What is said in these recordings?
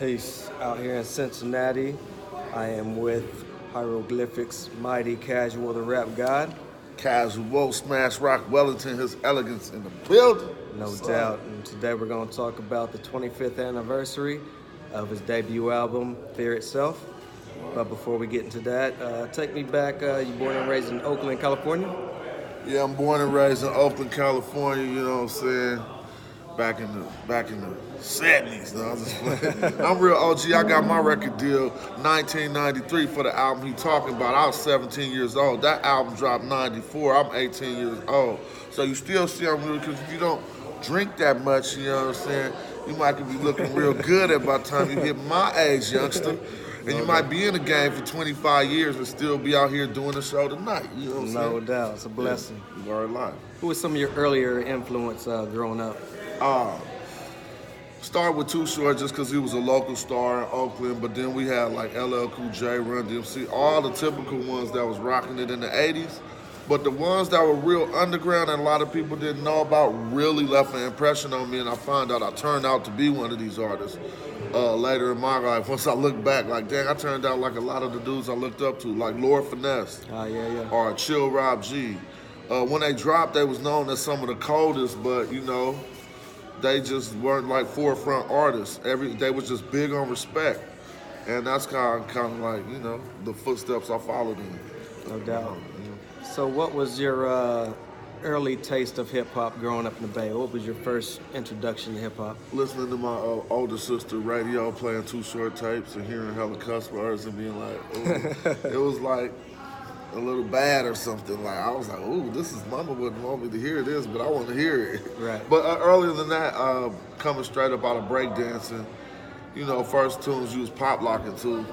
Peace. Out here in Cincinnati, I am with Hieroglyphics, Mighty Casual, the Rap God. Casual, Smash Rock, Wellington, his elegance in the building. No doubt. And today we're going to talk about the 25th anniversary of his debut album, Fear Itself. But before we get into that, take me back. You born and raised in Oakland, California? Yeah, I'm born and raised in Oakland, California, you know what I'm saying? Back in the 70s. No, I'm just playing. I'm real OG. I got my record deal 1993 for the album he talking about. I was 17 years old. That album dropped 94. I'm 18 years old. So you still see I'm real, because if you don't drink that much, you know what I'm saying, you might be looking real good at by the time you hit my age, youngster. And you might be in the game for 25 years and still be out here doing the show tonight. You know what I'm saying? No doubt. It's a blessing. Yeah, you learn life. Who was some of your earlier influence growing up? Start with Too Short just because he was a local star in Oakland, but then we had like LL Cool J, Run DMC, all the typical ones that was rocking it in the 80s. But the ones that were real underground and a lot of people didn't know about really left an impression on me, and I found out I turned out to be one of these artists later in my life. Once I look back, like, dang, I turned out like a lot of the dudes I looked up to, like Lord Finesse or Chill Rob G. When they dropped, they was known as some of the coldest, but, you know, they just weren't like forefront artists. They was just big on respect. And that's kind of like, you know, the footsteps I followed in. No doubt. So what was your early taste of hip-hop growing up in the Bay? What was your first introduction to hip-hop? Listening to my older sister radio playing Too Short tapes and hearing hella cuss words and being like, ooh. It was like a little bad or something. Like, I was like, ooh, this is, mama wouldn't want me to hear this, but I want to hear it. Right. But earlier than that, coming straight up out of breakdancing, you know, first tunes you was pop locking to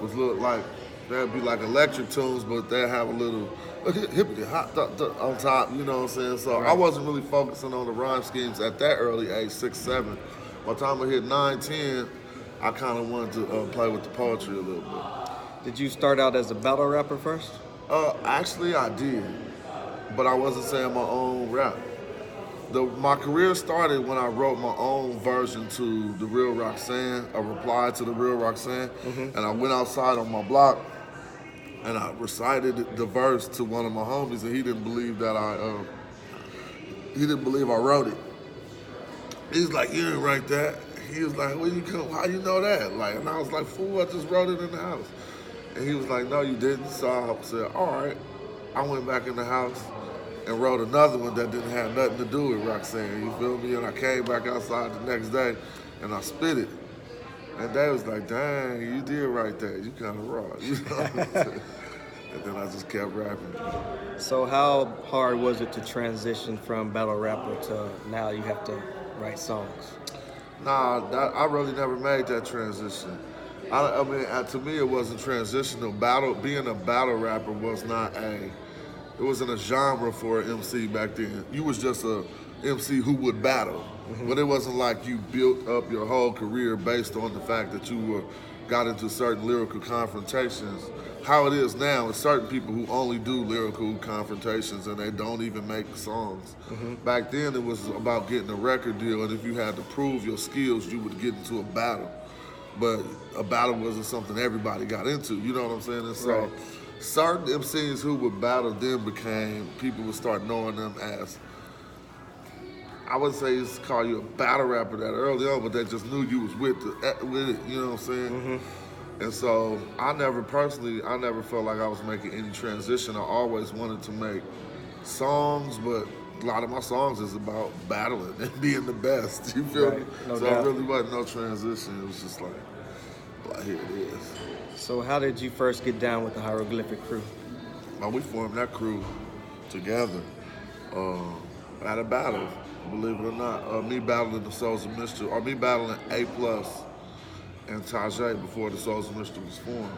was look like, that'd be like electric tunes, but they'd have a little hippity hot on top, you know what I'm saying? So I wasn't really focusing on the rhyme schemes at that early age, 6, 7. By the time I hit 9, 10, I kind of wanted to play with the poetry a little bit. Did you start out as a battle rapper first? Actually, I did, but I wasn't saying my own rap. My career started when I wrote my own version to The Real Roxanne, a reply to The Real Roxanne, and I went outside on my block and I recited the verse to one of my homies, and he didn't believe that he didn't believe I wrote it. He's like, you didn't write that. He was like, where you come? How you know that? Like, and I was like, fool, I just wrote it in the house. And he was like, no, you didn't. So I said, all right. I went back in the house and wrote another one that didn't have nothing to do with Roxanne, you feel me? And I came back outside the next day and I spit it. And they was like, dang, you did write that. You kind of raw. You know what I'm saying? And then I just kept rapping. So how hard was it to transition from battle rapper to now you have to write songs? Nah, I really never made that transition. I mean, to me, it wasn't transitional. Being a battle rapper it wasn't a genre for an MC back then. You was just a MC who would battle. But it wasn't like you built up your whole career based on the fact that you got into certain lyrical confrontations. How it is now is certain people who only do lyrical confrontations and they don't even make songs. Back then, it was about getting a record deal, and if you had to prove your skills, you would get into a battle. But a battle wasn't something everybody got into, you know what I'm saying? And so certain MCs who would battle then people would start knowing them as, I wouldn't say it's call you a battle rapper that early on, but they just knew you was with it, you know what I'm saying? And so I never felt like I was making any transition. I always wanted to make songs, but a lot of my songs is about battling and being the best, you feel me? No So doubt. it really wasn't no transition. It was just like here it is. So how did you first get down with the Hieroglyphic crew? We formed that crew together at a battle, believe it or not. Me battling the Souls of Mystery, or me battling A+ and Tajay before the Souls of Mystery was formed.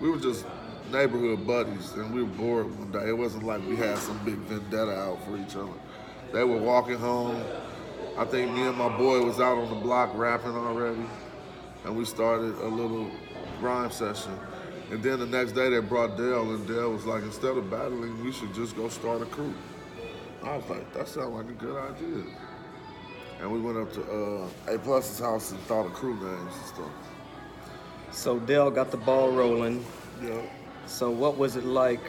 We were just neighborhood buddies, and we were bored one day. It wasn't like we had some big vendetta out for each other. They were walking home. I think me and my boy was out on the block rapping already, and we started a little rhyme session. And then the next day they brought Dale, and Dale was like, instead of battling, we should just go start a crew. I was like, that sounds like a good idea. And we went up to A Plus's house and thought of crew names and stuff. So Dell got the ball rolling. Yeah. So what was it like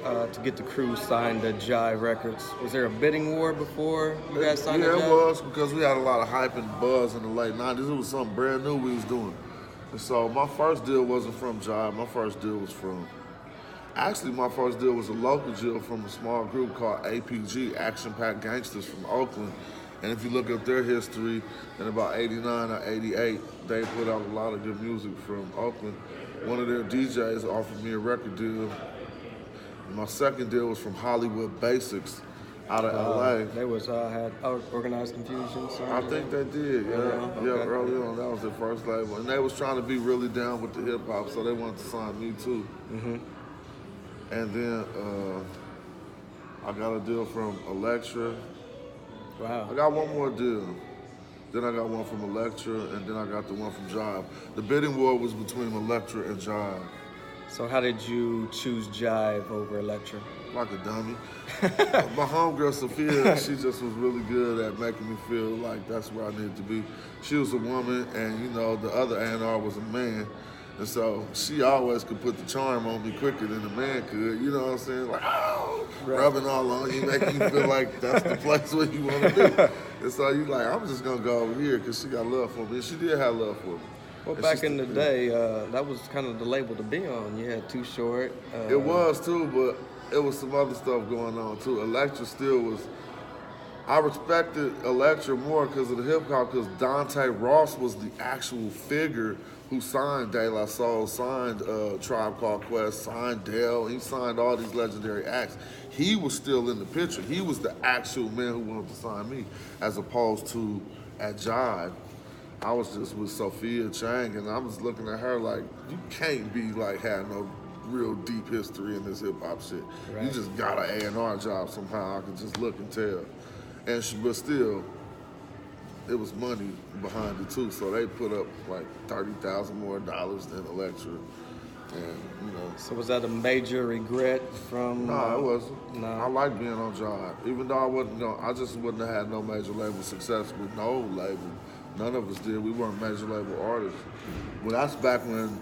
to get the crew signed to Jive Records? Was there a bidding war before you guys signed to Yeah, Jive? it was, because we had a lot of hype and buzz in the late 90s. It was something brand new we was doing. And so my first deal wasn't from Jive. My first deal was from, actually my first deal was a local deal from a small group called APG, Action Packed Gangsters from Oakland. And if you look at their history, in about 89 or 88, they put out a lot of good music from Oakland. One of their DJs offered me a record deal. My second deal was from Hollywood Basics out of LA. They was had Organized Confusion. I think they did, yeah. Okay. Yeah, early on, that was their first label. And they was trying to be really down with the hip hop, so they wanted to sign me too. Mm-hmm. And then I got a deal from Elektra. Wow. I got one more deal. Then I got one from Elektra, and then I got the one from Jive. The bidding war was between Elektra and Jive. So how did you choose Jive over Elektra? Like a dummy. My homegirl Sophia, she just was really good at making me feel like that's where I needed to be. She was a woman, and you know, the other A&R was a man. And so she always could put the charm on me quicker than a man could. You know what I'm saying? Like, oh, right. Rubbing all on you, making you feel like that's the place where you want to be. And so you like, I'm just going to go over here because she got love for me. And she did have love for me. Well, back in the day, that was kind of the label to be on. You had Too Short. It was too, but it was some other stuff going on too. Elektra still was. I respected Elektra more because of the hip hop, because Dante Ross was the actual figure who signed De La Soul, signed Tribe Called Quest, signed Dell. He signed all these legendary acts. He was still in the picture. He was the actual man who wanted to sign me, as opposed to at Jive. I was just with Sophia Chang, and I was looking at her like, you can't be like, have no real deep history in this hip hop shit. Right. You just got an A&R job somehow. I could just look and tell. And but still, it was money behind it too. So they put up like $30,000 more than Elektra, and you know. So was that a major regret from? No, it wasn't. No. I like being on Jive, even though I wasn't. I just wouldn't have had no major label success with no label. None of us did. We weren't major label artists. Well, that's back when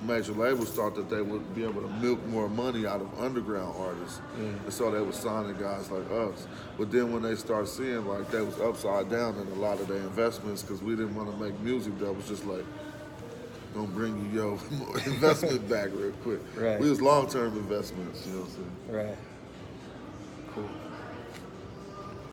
major labels thought that they would be able to milk more money out of underground artists. And so they were signing guys like us. But then when they start seeing like they was upside down in a lot of their investments, because we didn't want to make music that was just like, gonna bring you your investment back real quick. Right. We was long-term investments, you know what I'm saying? Right. Cool.